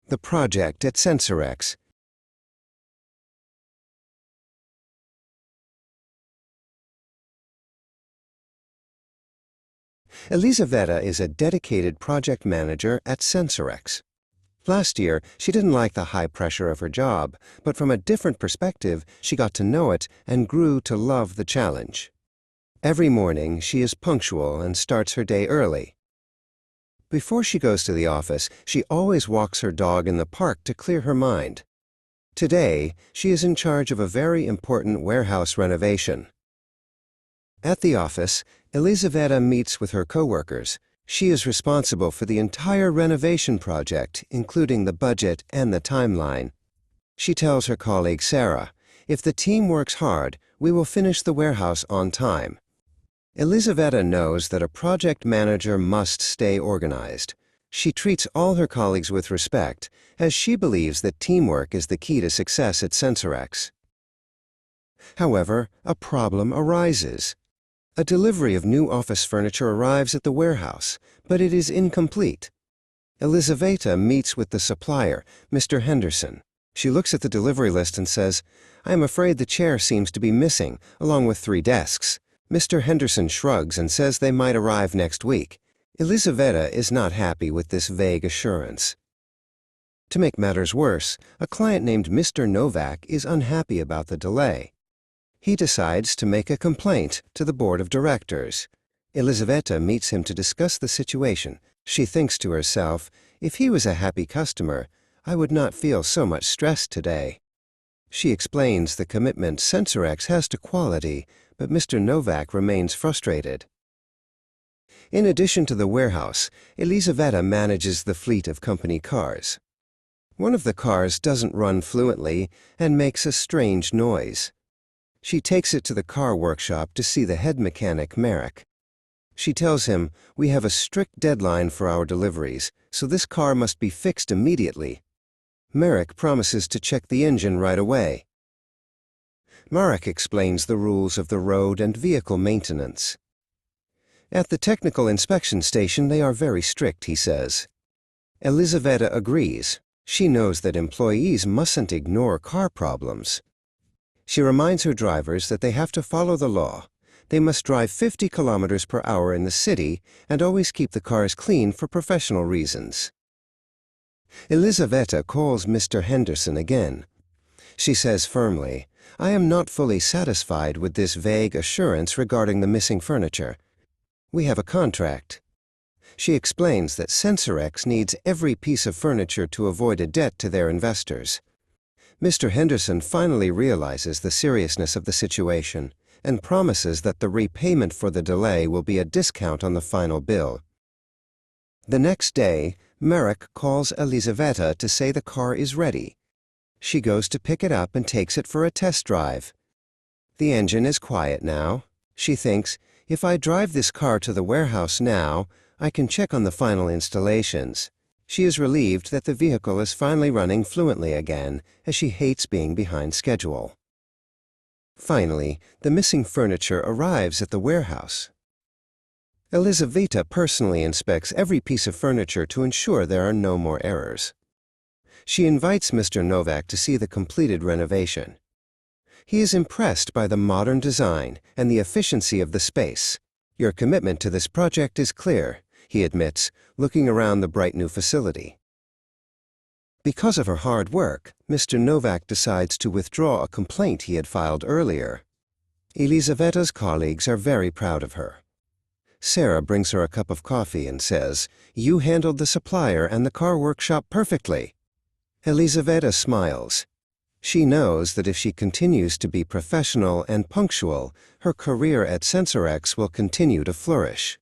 The project at Sensorex. Elisaveta is a dedicated project manager at Sensorex. Last year, she didn't like the high pressure of her job, but from a different perspective, she got to know it and grew to love the challenge. Every morning, she is punctual and starts her day early. Before she goes to the office, she always walks her dog in the park to clear her mind. Today, she is in charge of a very important warehouse renovation. At the office, Elisaveta meets with her coworkers. She is responsible for the entire renovation project, including the budget and the timeline. She tells her colleague Sarah, "If the team works hard, we will finish the warehouse on time." Elisaveta knows that a project manager must stay organized. She treats all her colleagues with respect, as she believes that teamwork is the key to success at Sensorex. However, a problem arises. A delivery of new office furniture arrives at the warehouse, but it is incomplete. Elisaveta meets with the supplier, Mr. Henderson. She looks at the delivery list and says, "I am afraid the chair seems to be missing, along with 3 desks." Mr. Henderson shrugs and says they might arrive next week. Elisaveta is not happy with this vague assurance. To make matters worse, a client named Mr. Novak is unhappy about the delay. He decides to make a complaint to the board of directors. Elisaveta meets him to discuss the situation. She thinks to herself, "If he was a happy customer, I would not feel so much stress today." She explains the commitment Sensorex has to quality, but Mr. Novak remains frustrated. In addition to the warehouse, Elisaveta manages the fleet of company cars. One of the cars doesn't run fluently and makes a strange noise. She takes it to the car workshop to see the head mechanic, Marek. She tells him, "We have a strict deadline for our deliveries, so this car must be fixed immediately." Marek promises to check the engine right away. Marek explains the rules of the road and vehicle maintenance. At the technical inspection station, they are very strict, he says. Elisaveta agrees. She knows that employees mustn't ignore car problems. She reminds her drivers that they have to follow the law. They must drive 50 kilometers per hour in the city and always keep the cars clean for professional reasons. Elisaveta calls Mr. Henderson again. She says firmly, "I am not fully satisfied with this vague assurance regarding the missing furniture. We have a contract." She explains that Sensorex needs every piece of furniture to avoid a debt to their investors. Mr. Henderson finally realizes the seriousness of the situation and promises that the repayment for the delay will be a discount on the final bill. The next day, Marek calls Elisaveta to say the car is ready. She goes to pick it up and takes it for a test drive. The engine is quiet now. She thinks, "If I drive this car to the warehouse now, I can check on the final installations." She is relieved that the vehicle is finally running fluently again, as she hates being behind schedule. Finally, the missing furniture arrives at the warehouse. Elisaveta personally inspects every piece of furniture to ensure there are no more errors. She invites Mr. Novak to see the completed renovation. He is impressed by the modern design and the efficiency of the space. "Your commitment to this project is clear," he admits, looking around the bright new facility. Because of her hard work, Mr. Novak decides to withdraw a complaint he had filed earlier. Elisaveta's colleagues are very proud of her. Sarah brings her a cup of coffee and says, "You handled the supplier and the car workshop perfectly." Elisaveta smiles. She knows that if she continues to be professional and punctual, her career at Sensorex will continue to flourish.